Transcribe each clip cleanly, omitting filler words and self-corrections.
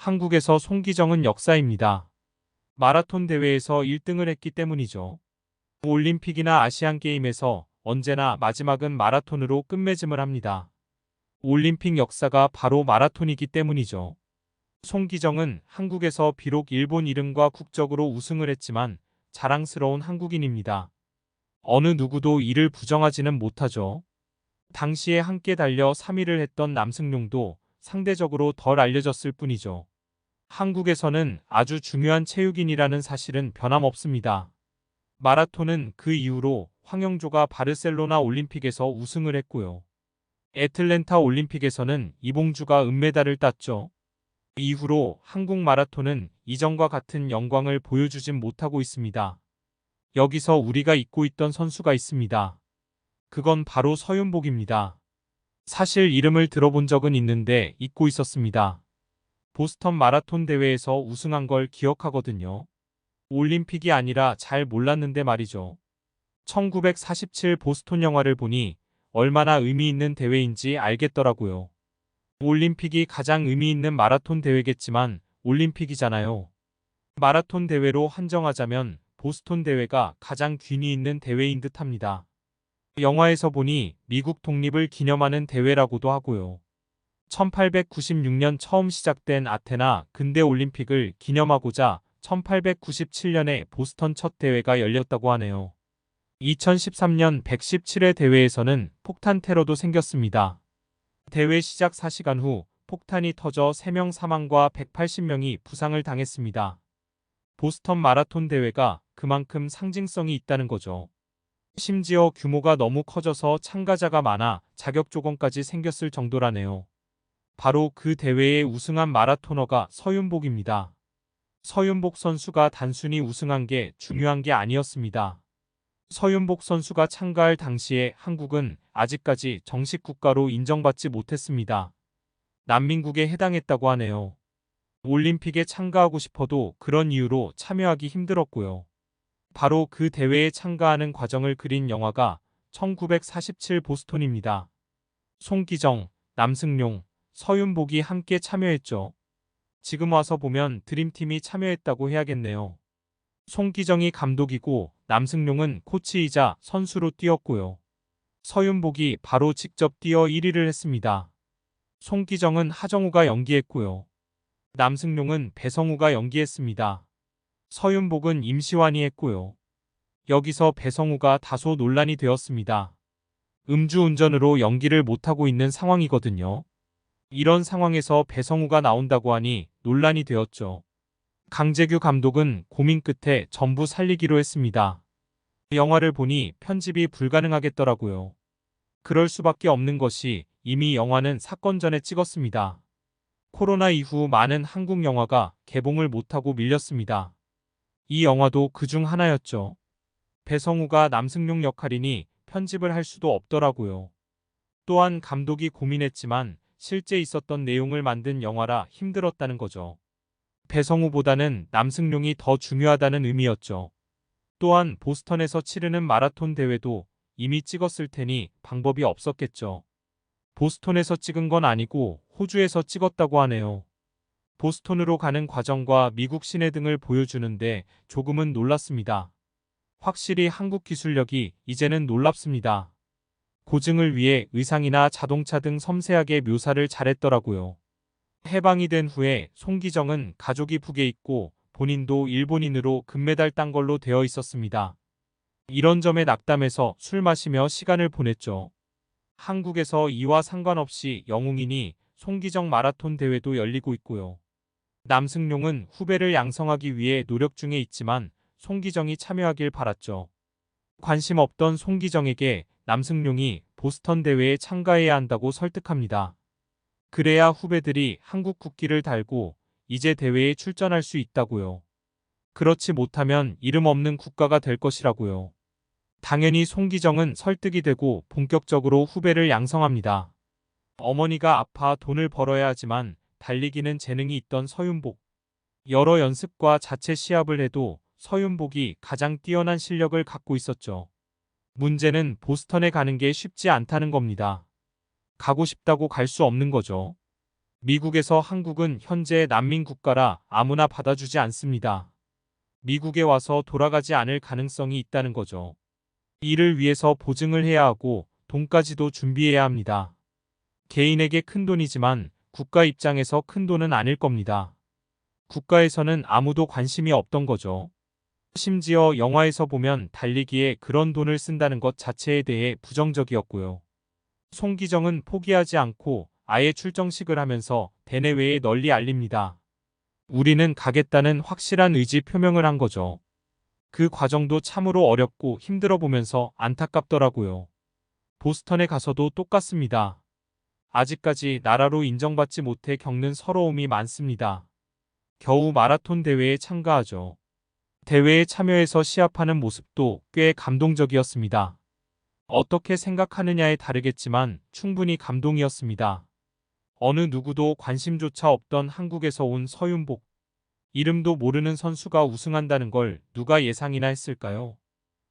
한국에서 송기정은 역사입니다. 마라톤 대회에서 1등을 했기 때문이죠. 올림픽이나 아시안게임에서 언제나 마지막은 마라톤으로 끝맺음을 합니다. 올림픽 역사가 바로 마라톤이기 때문이죠. 송기정은 한국에서 비록 일본 이름과 국적으로 우승을 했지만 자랑스러운 한국인입니다. 어느 누구도 이를 부정하지는 못하죠. 당시에 함께 달려 3위를 했던 남승룡도 상대적으로 덜 알려졌을 뿐이죠. 한국에서는 아주 중요한 체육인이라는 사실은 변함없습니다. 마라톤은 그 이후로 황영조가 바르셀로나 올림픽에서 우승을 했고요. 애틀랜타 올림픽에서는 이봉주가 은메달을 땄죠. 이후로 한국 마라톤은 이전과 같은 영광을 보여주진 못하고 있습니다. 여기서 우리가 잊고 있던 선수가 있습니다. 그건 바로 서윤복입니다. 사실 이름을 들어본 적은 있는데 잊고 있었습니다. 보스턴 마라톤 대회에서 우승한 걸 기억하거든요. 올림픽이 아니라 잘 몰랐는데 말이죠. 1947 보스턴 영화를 보니 얼마나 의미 있는 대회인지 알겠더라고요. 올림픽이 가장 의미 있는 마라톤 대회겠지만 올림픽이잖아요. 마라톤 대회로 한정하자면 보스턴 대회가 가장 귀미 있는 대회인 듯합니다. 영화에서 보니 미국 독립을 기념하는 대회라고도 하고요. 1896년 처음 시작된 아테나 근대 올림픽을 기념하고자 1897년에 보스턴 첫 대회가 열렸다고 하네요. 2013년 117회 대회에서는 폭탄 테러도 생겼습니다. 대회 시작 4시간 후 폭탄이 터져 3명 사망과 180명이 부상을 당했습니다. 보스턴 마라톤 대회가 그만큼 상징성이 있다는 거죠. 심지어 규모가 너무 커져서 참가자가 많아 자격 조건까지 생겼을 정도라네요. 바로 그 대회에 우승한 마라토너가 서윤복입니다. 서윤복 선수가 단순히 우승한 게 중요한 게 아니었습니다. 서윤복 선수가 참가할 당시에 한국은 아직까지 정식 국가로 인정받지 못했습니다. 난민국에 해당했다고 하네요. 올림픽에 참가하고 싶어도 그런 이유로 참여하기 힘들었고요. 바로 그 대회에 참가하는 과정을 그린 영화가 1947 보스턴입니다. 송기정, 남승룡, 서윤복이 함께 참여했죠. 지금 와서 보면 드림팀이 참여했다고 해야겠네요. 송기정이 감독이고 남승룡은 코치이자 선수로 뛰었고요. 서윤복이 바로 직접 뛰어 1위를 했습니다. 송기정은 하정우가 연기했고요. 남승룡은 배성우가 연기했습니다. 서윤복은 임시완이 했고요. 여기서 배성우가 다소 논란이 되었습니다. 음주운전으로 연기를 못하고 있는 상황이거든요. 이런 상황에서 배성우가 나온다고 하니 논란이 되었죠. 강재규 감독은 고민 끝에 전부 살리기로 했습니다. 영화를 보니 편집이 불가능하겠더라고요. 그럴 수밖에 없는 것이 이미 영화는 사건 전에 찍었습니다. 코로나 이후 많은 한국 영화가 개봉을 못하고 밀렸습니다. 이 영화도 그중 하나였죠. 배성우가 남승룡 역할이니 편집을 할 수도 없더라고요. 또한 감독이 고민했지만 실제 있었던 내용을 만든 영화라 힘들었다는 거죠. 배성우보다는 남승룡이 더 중요하다는 의미였죠. 또한 보스턴에서 치르는 마라톤 대회도 이미 찍었을 테니 방법이 없었겠죠. 보스턴에서 찍은 건 아니고 호주에서 찍었다고 하네요. 보스턴으로 가는 과정과 미국 시내 등을 보여주는데 조금은 놀랐습니다. 확실히 한국 기술력이 이제는 놀랍습니다. 고증을 위해 의상이나 자동차 등 섬세하게 묘사를 잘했더라고요. 해방이 된 후에 송기정은 가족이 북에 있고 본인도 일본인으로 금메달 딴 걸로 되어 있었습니다. 이런 점에 낙담해서 술 마시며 시간을 보냈죠. 한국에서 이와 상관없이 영웅이니 송기정 마라톤 대회도 열리고 있고요. 남승룡은 후배를 양성하기 위해 노력 중에 있지만 송기정이 참여하길 바랐죠. 관심 없던 송기정에게 남승룡이 보스턴 대회에 참가해야 한다고 설득합니다. 그래야 후배들이 한국 국기를 달고 이제 대회에 출전할 수 있다고요. 그렇지 못하면 이름 없는 국가가 될 것이라고요. 당연히 송기정은 설득이 되고 본격적으로 후배를 양성합니다. 어머니가 아파 돈을 벌어야 하지만 달리기는 재능이 있던 서윤복. 여러 연습과 자체 시합을 해도 서윤복이 가장 뛰어난 실력을 갖고 있었죠. 문제는 보스턴에 가는 게 쉽지 않다는 겁니다. 가고 싶다고 갈 수 없는 거죠. 미국에서 한국은 현재 난민 국가라 아무나 받아주지 않습니다. 미국에 와서 돌아가지 않을 가능성이 있다는 거죠. 이를 위해서 보증을 해야 하고 돈까지도 준비해야 합니다. 개인에게 큰 돈이지만 국가 입장에서 큰 돈은 아닐 겁니다. 국가에서는 아무도 관심이 없던 거죠. 심지어 영화에서 보면 달리기에 그런 돈을 쓴다는 것 자체에 대해 부정적이었고요. 송기정은 포기하지 않고 아예 출정식을 하면서 대내외에 널리 알립니다. 우리는 가겠다는 확실한 의지 표명을 한 거죠. 그 과정도 참으로 어렵고 힘들어 보면서 안타깝더라고요. 보스턴에 가서도 똑같습니다. 아직까지 나라로 인정받지 못해 겪는 서러움이 많습니다. 겨우 마라톤 대회에 참가하죠. 대회에 참여해서 시합하는 모습도 꽤 감동적이었습니다. 어떻게 생각하느냐에 다르겠지만 충분히 감동이었습니다. 어느 누구도 관심조차 없던 한국에서 온 서윤복. 이름도 모르는 선수가 우승한다는 걸 누가 예상이나 했을까요?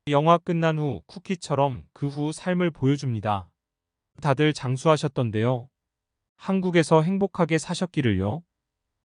영화 끝난 후 쿠키처럼 그 후 삶을 보여줍니다. 다들 장수하셨던데요. 한국에서 행복하게 사셨기를요.